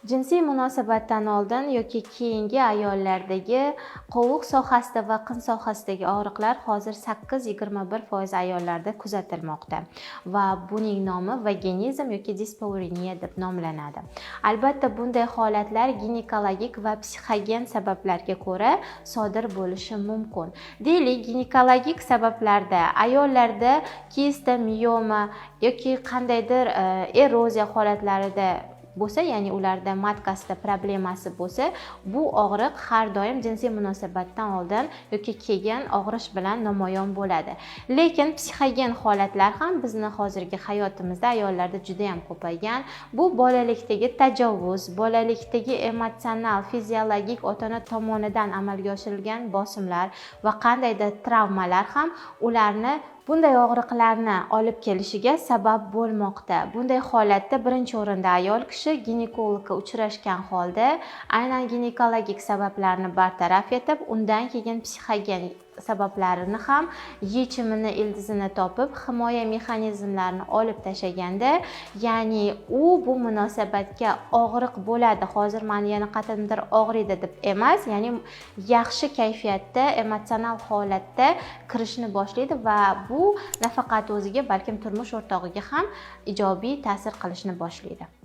Jinsiy munosabatdan oldin yoki keyingi ayollardagi qovuq sohasida va qin sohasidagi og'riqlar hozir 8-21% ayollarda kuzatilmoqda va buning nomi vaginizm yoki dispareunia deb nomlanadi. Albatta bunday holatlar ginekologik va psixogen sabablarga ko'ra sodir bo'lishi mumkin. Deylik, ginekologik sabablarda ayollarda kista, miyoma yoki qandaydir eroziya holatlarida bo'lsa, ya'ni ularda matkasida problemasi bo'lsa, bu og'riq har doim jinsiy munosabatdan oldin yoki keyin og'rish bilan namoyon bo'ladi. Lekin psixogen holatlar ham bizni hozirgi hayotimizda ayollarda juda ham ko'paygan. Bu bolalikdagi tajovuz, bolalikdagi emotsional, fiziologik ota-ona tomonidan amalga oshirilgan bosimlar va qandaydir travmalar ham ularni bunday og'riqlarni olib kelishiga sabab bo'lmoqda. Bunday holatda birinchi o'rinda ayol kishi ginekologga uchrashgan holda aynan ginekologik sabablarni bartaraf etib, undan keyin psixogen sabablarini ham yechimini, ildizini topib, himoya mexanizmlarini olib tashlaganda, ya'ni bu munosabatga og'riq bo'ladi, hozir meni yana qatimdir og'riydi deb emas, ya'ni yaxshi kayfiyatda, emotsional holatda kirishni boshlaydi va bu nafaqat o'ziga, balkim turmush o'rtog'iga ham ijobiy ta'sir qilishni boshlaydi.